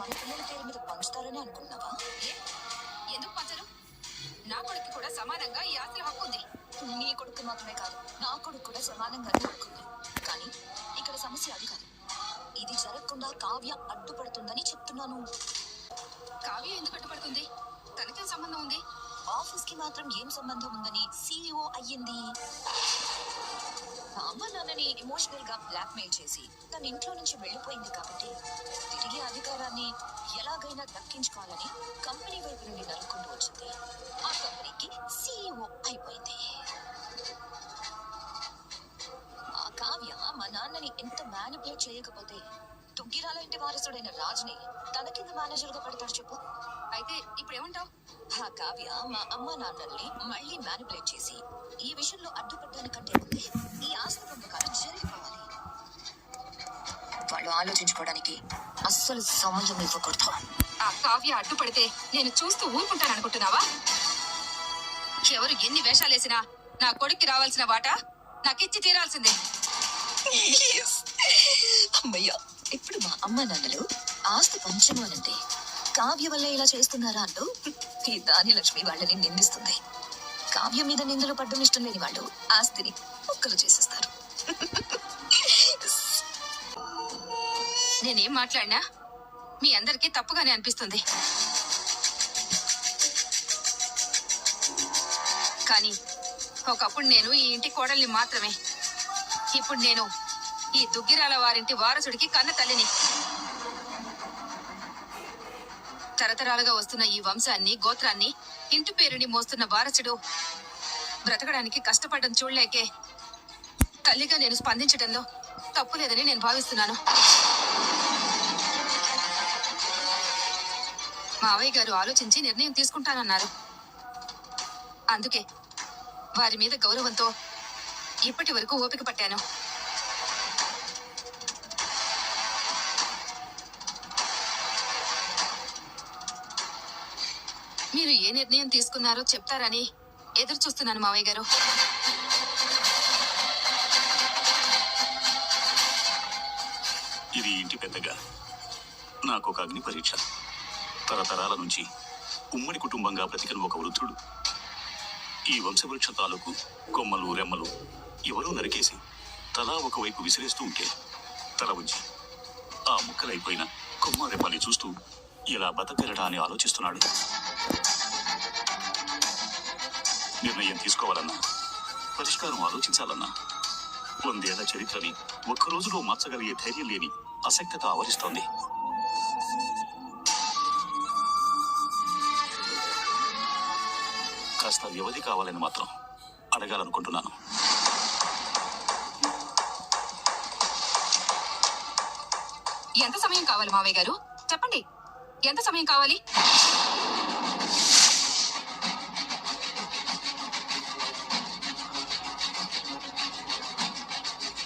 మన పిల్లల పేరు మీద పంచుతారని అనుకున్నావా? ఎందుకు పంచరు? నా కొడుకు కూడా సమానంగా ఈ ఆస్తి హక్కు ఉంది. నీ కొడుకు మాత్రమే కాదు, నా కొడుకు కూడా సమానంగానే హక్కు ఉంది. కానీ ఇక్కడ సమస్య అది కాదు. ఇది జరగకుండా కావ్య అడ్డుపడుతుందని చెప్తున్నాను. కావ్య ఎందుకు అడ్డుపడుతుంది? తనకేం సంబంధం ఉంది? ఆఫీస్ కి మాత్రం ఏం సంబంధం ఉందని CEO అయ్యింది. అమ్మ నాన్నని ఎమోషనల్ గా బ్లాక్ మెయిల్ చేసి తన ఇంట్లో నుంచి వెళ్లిపోయింది కాబట్టి తిరిగి అధికారాన్ని ఎలాగైనా దక్కించుకోవాలని కంపెనీ వైపు నుండి నరుక్కుంటూ వచ్చింది. ఆ కంపెనీకి CEO అయిపోయింది. ఆ కావ్య మా నాన్నని ఎంత మ్యానిపులేట్ చేయకపోతే దుగ్గిరాల ఇంటి వారసుడైన రాజుని తన కింద మేనేజర్ గా పెడతాడు చెప్పు. అయితే ఇప్పుడు ఏమంటావు? ఆ కావ్య మా అమ్మ నాన్నల్ని మళ్ళీ మ్యానిపులేట్ చేసి ఈ విషయంలో అడ్డుపడ్డానికంటే ముందే ఈ ఆస్తి పంపకాలు జరిగిపోవాలి. వాళ్ళు ఆలోచించుకోవడానికి అస్సలు సమయం ఇవ్వకూడదు. ఆ కావ్య అడ్డుపడితే నేను చూస్తూ ఊరుకుంటాను అనుకుంటున్నావా? ఎవరు ఎన్ని వేషాలేసినా నా కొడుక్కి రావాల్సిన వాటా నాకిచ్చి తీరాల్సిందే. అమ్మయ్యా, ఇప్పుడు మా అమ్మ నాన్నలు ఆస్తి పంచమానంటే కావ్య వల్ల ఇలా చేస్తున్నారా అంటూ ఈ ధాన్యలక్ష్మి వాళ్ళని నిందిస్తుంది. కావ్య మీద నిందలు పడ్డం ఇష్టం లేని వాళ్ళు ఆస్తిని ముక్కలు చేసేస్తారు. నేనేం మాట్లాడినా మీ అందరికీ తప్పుగానే అనిపిస్తుంది. కానీ ఒకప్పుడు నేను ఈ ఇంటి కోడల్ని మాత్రమే. ఇప్పుడు నేను ఈ దుగ్గిరాల వారింటి వారసుడికి కన్న తల్లిని. తరతరాలుగా వస్తున్న ఈ వంశాన్ని, గోత్రాన్ని, ఇంటి పేరుని మోస్తున్న వారసుడు బ్రతకడానికి కష్టపడడం చూడలేకే తల్లిగా నేను స్పందించడంలో తప్పు లేదని నేను భావిస్తున్నాను. మావయ్య గారు ఆలోచించి నిర్ణయం తీసుకుంటానన్నారు. అందుకే వారి మీద గౌరవంతో ఇప్పటి వరకు ఓపిక పట్టాను. మీరు ఏ నిర్ణయం తీసుకున్నారో చెప్తారని ఎదురు చూస్తున్నాను మావయ్య గారు. ఇది ఇంటి పెద్దగా నాకు ఒక అగ్ని పరీక్ష. తరతరాల నుంచి ఉమ్మడి కుటుంబంగా బ్రతికిన ఒక వృద్ధుడు ఈ వంశవృక్ష తాలూకు కొమ్మలు, రెమ్మలు ఎవరూ నరికేసి తలా ఒకవైపు విసిరేస్తూ ఉంటే తల ఉంచి ఆ ముక్కలైపోయిన కొమ్మ రెమ్మల్ని చూస్తూ ఇలా బతకగలడా అని ఆలోచిస్తున్నాడు. నిర్ణయం తీసుకోవాలన్నా, పరిష్కారం ఆలోచించాలన్నా 100 ఏళ్ల చరిత్రని ఒక్కరోజులో మార్చగలిగే ధైర్యం లేని అశక్తత ఆవరిస్తోంది. కాస్త వ్యవధి కావాలని మాత్రం అడగాలనుకుంటున్నాను. ఎంత సమయం కావాలి మావయ్య గారు? చెప్పండి, ఎంత సమయం కావాలి?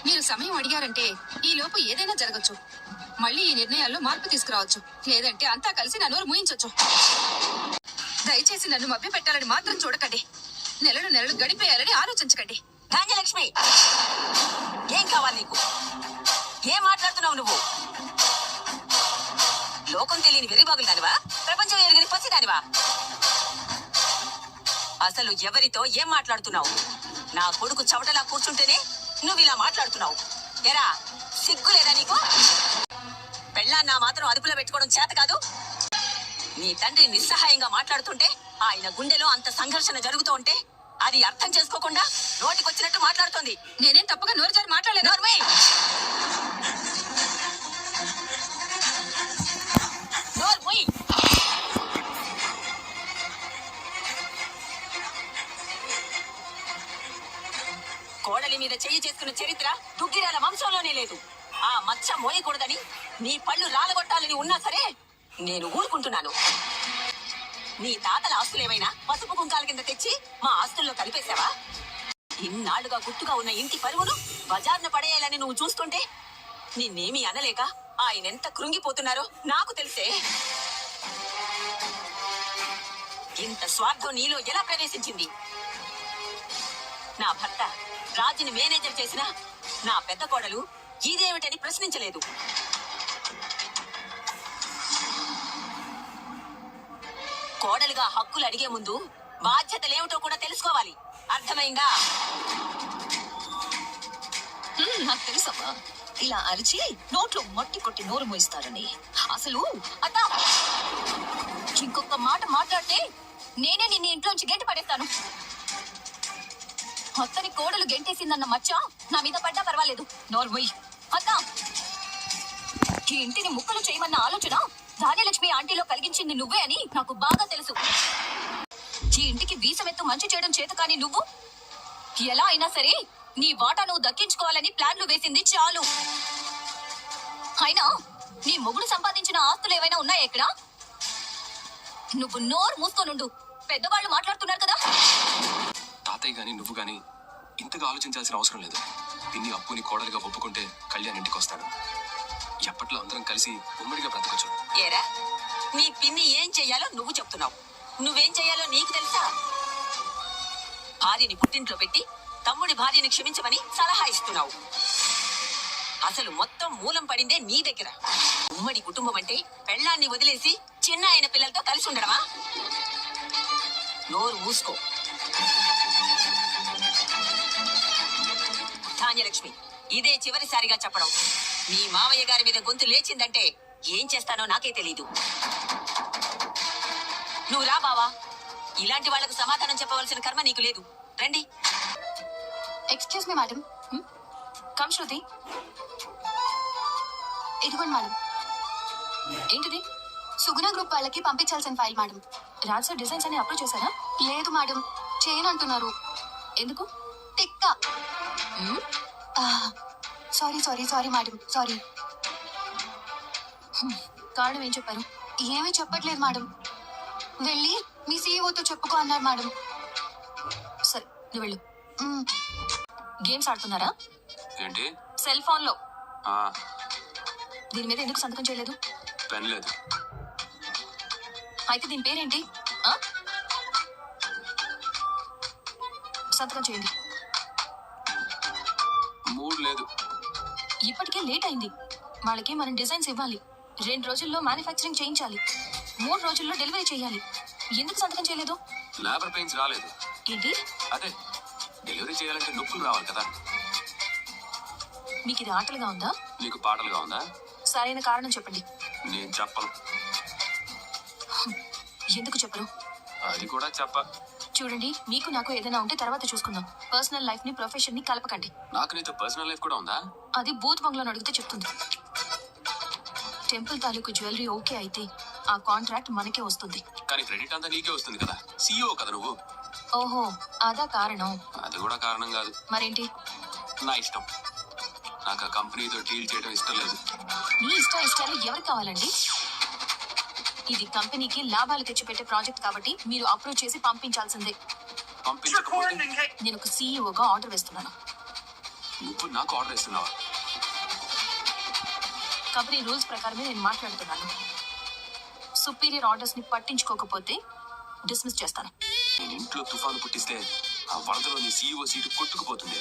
మీరు సమయం అడిగారంటే ఈ లోపు ఏదైనా జరగచ్చు. మళ్ళీ ఈ నిర్ణయాల్లో మార్పు తీసుకురావచ్చు. లేదంటే అంతా కలిసి నా నోరు మూయించొచ్చు. దయచేసి నన్ను మభ్య పెట్టాలని మాత్రం చూడకండి. నెలలు గడిపేయాలని ఆలోచించకండి. ధాన్యలక్ష్మి, ఏం కావాలి నీకు? ఏం మాట్లాడుతున్నావు నువ్వు? లోకం తెలియని వెర్రిబాగులు దానివా? ప్రపంచం ఎరుగని పసి దానివా? అసలు ఎవరితో ఏం మాట్లాడుతున్నావు? నా కొడుకు చవటలా కూర్చుంటేనే నువ్వు ఇలా మాట్లాడుతున్నావు. ఎరా, సిగ్గు లేదా నీకు? పెళ్ళాన్నా మాత్రం అదుపులో పెట్టుకోవడం చేత కాదు. నీ తండ్రి నిస్సహాయంగా మాట్లాడుతుంటే, ఆయన గుండెలో అంత సంఘర్షణ జరుగుతూ ఉంటే అది అర్థం చేసుకోకుండా నోటికొచ్చినట్టు మాట్లాడుతోంది. నేనేం తప్పుగా నోరు జారి మాట్లాడలేదు. కోడలి మీద చెయ్యి చేసుకున్న చరిత్ర దుగ్గిరాల వంశంలోనే లేదు. ఆ మచ్చ మోయకూడదని నీ పళ్ళు రాలగొట్టాలని ఉన్నా సరే నేను ఊరుకుంటున్నాను. నీ తాతల ఆస్తులేమైనా పసుపు కుంకాల కింద తెచ్చి మా ఆస్తుల్లో కలిపేశావా? ఇన్నాళ్లుగా గుట్టుగా ఉన్న ఇంటి పరువును బజార్ను పడేయాలని నువ్వు చూస్తుంటే నిన్నేమీ అనలేక ఆయనెంత కృంగిపోతున్నారో నాకు తెలిసే. ఇంత స్వార్థం నీలో ఎలా ప్రవేశించింది? నా భర్త రాజుని మేనేజర్ చేసిన నా పెద్ద కోడలు ఇదేమిటని ప్రశ్నించలేదు. కోడలుగా హక్కులు అడిగే ముందు బాధ్యతలేమిటో కూడా తెలుసుకోవాలి. అర్థమైందా? నాకు తెలుసమ్మా, ఇలా అరిచి నోట్లో మట్టి కొట్టి నోరు మోయిస్తారని. అసలు అత్త, ఇంకొక మాట మాట్లాడితే నేనే నిన్ను ఇంట్లోంచి గెంటి పడేస్తాను. అత్తని కోడలు గెంటేసిందన్న మచ్చ నా మీద పడ్డా పర్వాలేదు. నోరు మొయ్. అత్త, ఈ ఇంటిని ముక్కలు చేయమన్న ఆలోచన ధాన్యలక్ష్మి ఆంటీలో కలిగించింది నువ్వే అని నాకు బాగా తెలుసు. ఈ ఇంటికి వీసమెత్తు మంచి చేయడం చేత కానీ నువ్వు ఎలా అయినా సరే నీ వాటా నువ్వు దక్కించుకోవాలని ప్లాన్లు వేసింది చాలు. అయినా నీ మొగుడు సంపాదించిన ఆస్తులు ఏవైనా ఉన్నాయా ఇక్కడ? నువ్వు నోరు మూసుకోనుండు, పెద్దవాళ్ళు మాట్లాడుతున్నారు కదా. తాతయ్య గాని నువ్వు గాని ఇంతగా ఆలోచించాల్సిన అవసరం లేదు. పిన్ని అప్పుని కోడలుగా ఒప్పుకుంటే కళ్యాణ్ ఇంటికి వస్తాడు. ఎప్పట్లో అందరం కలిసి ఉమ్మడిగా బ్రతకొచ్చు. ఏరా, నీ పిన్ని ఏం చెయ్యాలో నువ్వు చెప్తున్నావు, నువ్వేం చెయ్యాలో నీకు తెలుసా? భార్యని పుట్టింట్లో పెట్టి తమ్ముడి భార్యని క్షమించమని సలహా ఇస్తున్నావు. అసలు మొత్తం మూలం పడిందే నీ దగ్గర. ఉమ్మడి కుటుంబం అంటే పెళ్ళాన్ని వదిలేసి చిన్న అయిన పిల్లలతో కలిసి ఉండడమా? నోరు మూసుకో. ధాన్యలక్ష్మి, ఇదే చివరిసారిగా చెప్పడం. మీ మావయ్య గారి మీద గొంతు లేచిందంటే ఏం చేస్తానో నాకే తెలీదు. నువ్వు రా బావా, ఇలాంటి వాళ్లకు సమాధానం చెప్పవలసిన కర్మ నీకు లేదు. రండి. Excuse me madam. Come Shruti. ఇదిగోండి మేడం. ఏంటిది? సుగుణ గ్రూప్ వాళ్ళకి పంపించాల్సిన file madam. Raj sir designs అని అప్లోడ్ చేశారా? లేదు మేడం, చేయనంటున్నారు. ఎందుకు? టిక్క. Sorry sorry sorry madam, sorry. కారణం ఏం చెప్పారు? ఏమీ చెప్పట్లేదు మేడం. వెళ్ళి మీ సీఈఓతో చెప్పుకో అన్నారు మేడం. సరే, నువ్వు వెళ్ళు. మ్మ్. గేమ్స్ ఆడుతున్నారా? ఏంటి? సెల్ ఫోన్ లో. ఆ, దీని మీద ఎందుకు సంతకం చేయలేదు? పెన్ లేదు. అయితే దీని పేరేంటి? ఆ? సంతకం చేయండి. మూడ్ లేదు. ఇప్పటికే లేట్ అయింది. వాళ్ళకి మనం డిజైన్స్ ఇవ్వాలి. 2 రోజుల్లో మ్యానుఫ్యాక్చరింగ్ చేయించాలి. 3 రోజుల్లో డెలివరీ చేయాలి. ఎందుకు సంతకం చేయలేదు? లేబర్ పెయిన్స్ రాలేదు. ఏంటి? అదే, డెలివరీ చేయాలంటే నొప్పులు రావాలి కదా. మీకు ఇది ఆటలుగా ఉందా? నీకు పాటలుగా ఉందా? సరైన కారణం చెప్పండి. నేను చెప్పను. ఎందుకు చెప్పరు? అది కూడా చెప్ప. చూడండి, మీకు నాకు ఏదైనా ఉంటే తర్వాత చూసుకుందాం. పర్సనల్ లైఫ్ ని ప్రొఫెషన్ ని కలపకండి. నాకు నీతో పర్సనల్ లైఫ్ కూడా ఉందా? అది బూత్ బంగ్లాను అడిగితే చెప్తుంది. టెంపుల్ తాలూకు జ్యువెలరీ ఓకే అయితే ఆ కాంట్రాక్ట్ మనకే వస్తుంది. కానీ క్రెడిట్ అంతా నీకే వస్తుంది కదా. సీఈఓ కదా నువ్వు. ఓహో, అదా కారణం. అది కూడా కారణం కాదు. మరేంటి? నా ఇష్టం. నాకు ఆ కంపెనీతో డీల్ చేయడం ఇష్టం లేదు. మీ ఇష్టాలు ఎవరికి కావాలండి? ఇది కంపెనీకి లాభాలు తెచ్చిపెట్టే ప్రాజెక్ట్ కాబట్టి మీరు అప్రూవ్ చేసి పంపించాల్సిందే. పంపించకపోతే నేను ఒక సీఈఓగా ఆర్డర్ వేస్తున్నాను. నువ్వు నాకు ఆర్డర్ ఇస్తున్నావా? కంపెనీ రూల్స్ ప్రకారమే నేను మాట్లాడుతున్నాను. సుపీరియర్ ఆర్డర్స్ ని పట్టించుకోకపోతే డిస్మిస్ చేస్తాను. నేను ఇంట్లో తుఫాను పుట్టిస్తే ఆ వరదలో నీ సీఈఓ సీటు కొట్టుకుపోతుంది.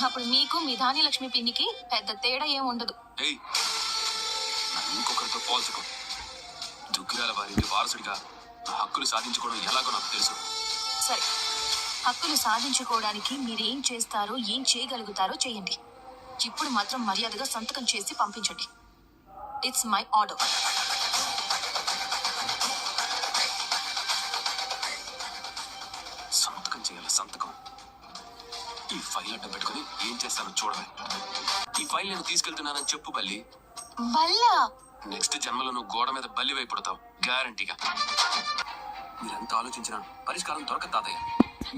అప్పుడు మీకు మీ ధాన్యలక్ష్మి పిన్నికి పెద్ద తేడా ఏం ఉండదు. ఏయ్, నన్ను ఇంకొకరితో పోల్చకు. దుగ్గిరాల వారికి వారసుడిగా నా హక్కులు సాధించుకోవడం ఎలాగో నాకు తెలుసు. సరే, హక్కులు సాధించుకోవడానికి మీరేం చేస్తారో ఏం చేయగలుగుతారో చేయండి. ఇప్పుడు మాత్రం మర్యాదగా సంతకం చేసి పంపించండి. It's my order. సంతకం చేయాలి, సంతకం. ఈ ఫైల్ అడ్డం పెట్టుకుని ఏం చేస్తానో చూడవే. ఈ ఫైల్ నేను తీసుకెళ్తున్నానని చెప్పు బల్లి. బల్లా? నెక్స్ట్ జన్మలో నువ్వు గోడ మీద బల్లి వైపుడతావు, గ్యారంటీగా. మీరెంత ఆలోచించినా పరిష్కారం దొరకదు తాతయ్య.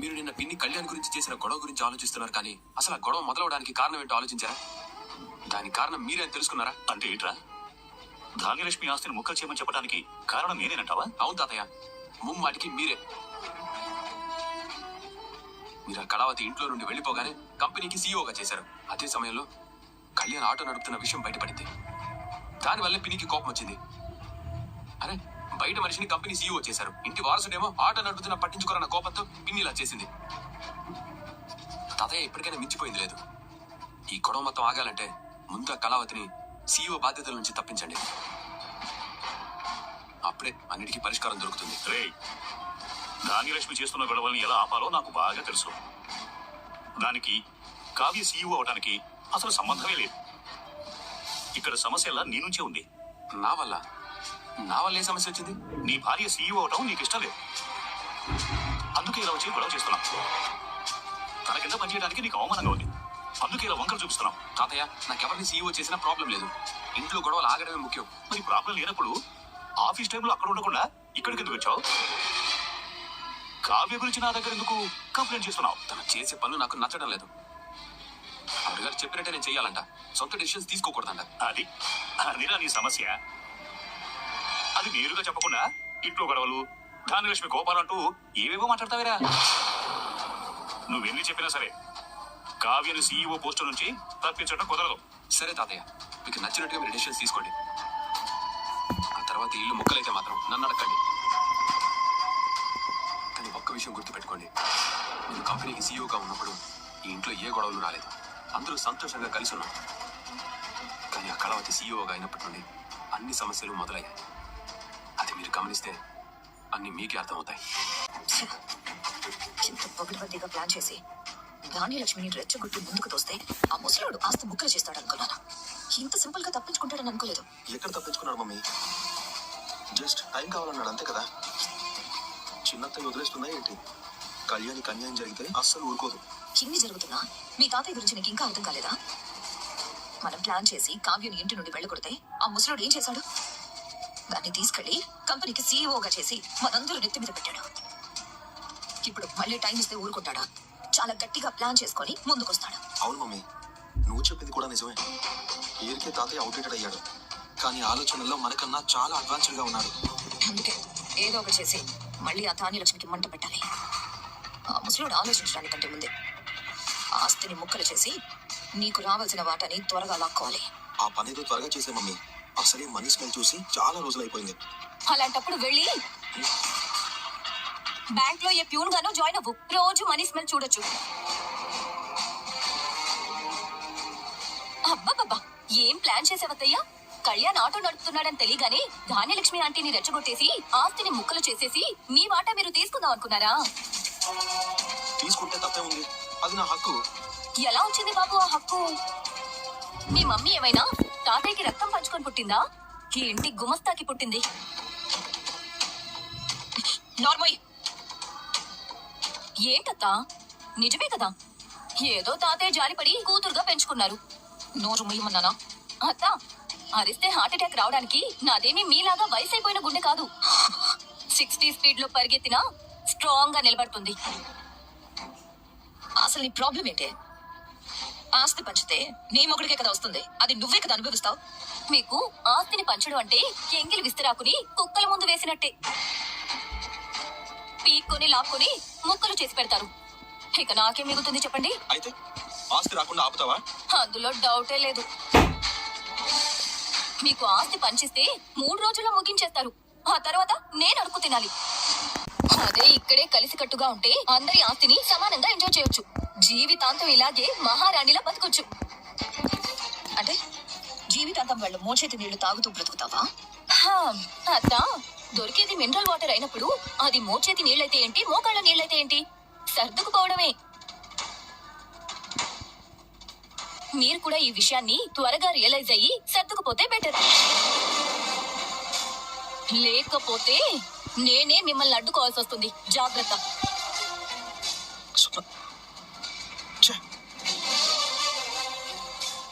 మీరు నిన్న పిన్ని కళ్యాణ్ గురించి చేసిన గొడవ గురించి ఆలోచిస్తున్నారు, కానీ అసలు ఆ గొడవ మొదలవడానికి కారణం ఏంటో ఆలోచించారా? దానికి కారణం మీరే అని తెలుసుకున్నారా? అంటే ఏంట్రా? ధాన్యలక్ష్మి ఆస్తిని ముక్కలు చేయమని చెప్పడానికి కారణం నేనేనంటావా? అవును తాతయ్య, ముమ్మాటికి మీరే. మీరు ఆ కళావతి ఇంట్లో నుండి వెళ్లిపోగానే కంపెనీకి సీఈఓగా చేశారు. అదే సమయంలో కళ్యాణ్ ఆటో నడుపుతున్న విషయం బయటపడింది. దానివల్ల పిన్నికి కోపం వచ్చింది. అరే, బయట మనిషిని కంపెనీ సీఈఓ చేశారు, ఇంటి వారసుడేమో ఆటో నడుపుతున్న పట్టించుకోరన్న కోపంతో పిన్ని ఇలా చేసింది. తాతయ్య ఇప్పటికైనా మించిపోయింది లేదు. ఈ గొడవ మొత్తం ఆగాలంటే ముందు ఆ కళావతిని సీఈఓ బాధ్యతల నుంచి తప్పించండి. ఆ అప్పుడే అన్నిటికీ పరిష్కారం దొరుకుతుంది. రే, ధాన్యలక్ష్మి చేస్తున్న గొడవల్ని ఎలా ఆపాలో నాకు బాగా తెలుసు. దానికి కావ్య సీఈఓ అవడానికి అసలు సంబంధమే లేదు. ఇక్కడ సమస్యలా నీ నుంచే ఉంది. నా వల్ల ఏ సమస్య వచ్చింది? నీ భార్య సీఈఓ అవటం నీకు ఇష్టం లేదు. అందుకే ఇలా వచ్చి గొడవ చేస్తున్నాం. తన కింద పనిచేయడానికి నీకు అవమానంగా ఉంది. అందుకే ఇలా వంకలు చూపిస్తున్నాం. తాతయ్య, నాకెవరిని సీఈఓ చేసినా ప్రాబ్లం లేదు. ఇంట్లో గొడవలు ఆగడమే ముఖ్యం. మరి ప్రాబ్లం లేనప్పుడు ఆఫీస్ టైంలో అక్కడ ఉండకుండా ఇక్కడికి ఎందుకు వచ్చావు? కావ్య గురించి నా దగ్గర ఎందుకు కంప్లైంట్ చేస్తున్నావు? తను చేసే పనులు నాకు నచ్చడం లేదు. ఆవిడ గారు చెప్పినట్టే నేను చెయ్యాలంట. సొంత డెసిషన్స్ తీసుకోకూడదంట. అదిరా నీ సమస్య. అది నేరుగా చెప్పకుండా ఇంట్లో గొడవలు, ధాన్యలక్ష్మి కోపాలంటూ ఏవేవో మాట్లాడతావేరా. నువ్వెన్ని చెప్పినా సరే కావ్యను సీఈఓ పోస్టు నుంచి తప్పించడం కుదరదు. సరే తాతయ్య, మీకు నచ్చినట్టుగా మీరు డెసిషన్స్ తీసుకోండి. ఆ తర్వాత ఇల్లు ముక్కలైతే మాత్రం నన్ను అడగండి. కానీ ఒక్క విషయం గుర్తుపెట్టుకోండి, నేను కంపెనీకి సీఈఓగా ఉన్నప్పుడు ఈ ఇంట్లో ఏ గొడవలు రాలేదు. అందరూ సంతోషంగా కలిసి ఉన్నాం. కానీ ఆ కళావతి సీఈఓగా అయినప్పటి నుండి అన్ని సమస్యలు మొదలయ్యాయి. అది మీరు గమనిస్తే అన్ని మీకే అర్థమవుతాయి. ఇంత పగడబందీగా ప్లాన్ చేసి ధాన్యలక్ష్మిని రెచ్చగొట్టి ముందుకు తోస్తే ఆ ముసలోడు ఆస్తి ముక్కలు చేస్తాడు అనుకున్నాను. ఇంత సింపుల్ గా తప్పించుకుంటాడని అనుకోలేదు. ఎక్కడ తప్పించుకున్నాడు మమ్మీ? జస్ట్ టైం కావాలన్నాడు అంతే కదా. చిన్నత్తయ్య వదిలేస్తుందా ఏంటి? కళ్యాణికి అన్యాయం జరిగితే అస్సలు ఊరుకోదు. ఇన్ని జరుగుతున్నా మీ తాతయ్య గురించి నీకు ఇంకా అర్థం కాలేదా? మనం ప్లాన్ చేసి కావ్యని ఇంటి నుండి వెళ్ళగొడితే ఆ ముసలోడు ఏం చేశాడు? దాన్ని తీసుకెళ్లి కంపెనీకి సీఈఓగా చేసి మనందరూ నెత్తి మీద పెట్టాడు. ఇప్పుడు మళ్ళీ టైం ఇస్తే ఊరుకుంటాడా? చాలా గట్టిగా ప్లాన్ చేసుకొని ముందుకొస్తాడు. అవును మమ్మీ, నువ్వు చెప్పింది కూడా నిజమే. పేరుకే తాతయ్య అవుట్డేటెడ్ అయ్యాడు, కానీ ఆలోచనల్లో మనకన్నా చాలా అడ్వాన్స్డ్ గా ఉన్నాడు. అందుకే ఏదో ఒకటి చేసి మళ్ళీ ఆ ధాన్యలక్ష్మికి మంట పెట్టాలి. ఆ ముసలోడు ఆలోచించడానికంటే ముందే ఆస్తిని ముక్కలు చేసి నీకు రావాల్సిన వాటాని త్వరగా లాక్కోవాలి. ఆ పనేదో త్వరగా చేసే మమ్మీ. అసలే మనీ స్మెల్ చూసి చాలా రోజులు అయిపోయింది. అలాంటప్పుడు వెళ్ళి బ్యాంక్ లో ఏ ప్యూన్ గానో జాయిన్ అవ్వు. రోజు మనీ స్మెల్ చూడొచ్చు. అబ్బబ్బబ్బా, ఏం ప్లాన్ చేసావత్తయ్యా? కళ్యాణ్ ఆటో నడుపుతున్నాడని తెలియగానే ధాన్యలక్ష్మి ఆంటీని రెచ్చగొట్టేసి ఆస్తిని ముక్కలు చేసేసి మీ వాటా మీరు తీసుకుందాం అనుకున్నారా? తీసుకుంటే తప్పే ఉంది, అది నా హక్కు. ఎలా వచ్చింది బాబు ఆ హక్కు? మీ మమ్మీ ఏమైనా తాతయ్యకి రక్తం పంచుకొని పుట్టిందా? ఈ ఇంటి గుమస్తాకి పుట్టింది. నార్మల్ ఏంటత్తా, నిజమే కదా. ఏదో తాతయ్య జాలిపడి కూతురుగా పెంచుకున్నారు. నోరు ముయ్యమన్నానా? అత్త, అరిస్తే హార్ట్ అటాక్ రావడానికి నాదేమీ మీలాగా వయసు అయిపోయిన గుండె కాదు. 60 స్పీడ్ లో పరిగెత్తినా స్ట్రాంగ్ గా నిలబడుతుంది. అసలు నీ ప్రాబ్లం ఏంటి? ఆస్తి పంచితే నీ మొగుడికే కదా వస్తుంది, అది నువ్వే కదా అనుభవిస్తావు. మీకు ఆస్తిని పంచడం అంటే ఎంగిలి విస్తరాకుని కుక్కల ముందు వేసినట్టే. పీక్కొని లాక్కొని ముక్కలు చేసి పెడతారు. ఇక నాకేం మిగులుతుంది చెప్పండి? అయితే ఆస్తి రాకుండా ఆపుతావా? అందులో డౌటే లేదు. మీకు ఆస్తి పంచిస్తే 3 రోజుల్లో ముగించేస్తారు. ఆ తర్వాత నేను అడుక్కు తినాలి. అదే ఇక్కడే కలిసికట్టుగా ఉంటే అందరి ఆస్తిని సమానంగా ఎంజాయ్ చేయొచ్చు. జీవితాంతం ఇలాగే మహారాణిలా బతకొచ్చు. అంటే జీవితాంతం వాళ్ళు మోచేతి నీళ్లు తాగుతూ బ్రతుకుతావా? అత్త, దొరికేది మినరల్ వాటర్ అయినప్పుడు అది మోచేతి నీళ్ళైతే ఏంటి, మోకాళ్ళ నీళ్ళైతే ఏంటి, సర్దుకుపోవడమే. మీరు కూడా ఈ విషయాన్ని త్వరగా రియలైజ్ అయ్యి సర్దుకుపోతే బెటర్. లేకపోతే నేనే మిమ్మల్ని అడ్డుకోవాల్సి వస్తుంది. జాగ్రత్త.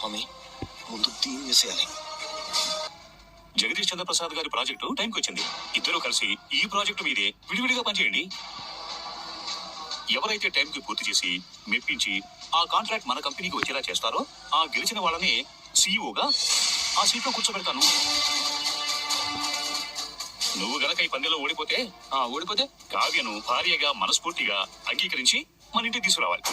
మమ్మీ, ముందు దీన్ని చేసేయాలి. జగదీష్ చంద్రప్రసాద్ గారి ప్రాజెక్టు టైంకి వచ్చింది. ఇద్దరూ కలిసి ఈ ప్రాజెక్టు మీదే విడివిడిగా పనిచేయండి. ఎవరైతే టైంకి పూర్తి చేసి మెప్పించి ఆ కాంట్రాక్ట్ మన కంపెనీకి వచ్చేలా చేస్తారో ఆ గెలిచిన వాళ్ళని సీఈఓగా ఆ సీట్లో కూర్చోబెడతాను. నువ్వు గనక ఈ పందెంలో ఓడిపోతే కావ్యను భార్యగా మనస్ఫూర్తిగా అంగీకరించి మన ఇంటికి తీసుకురావాలి.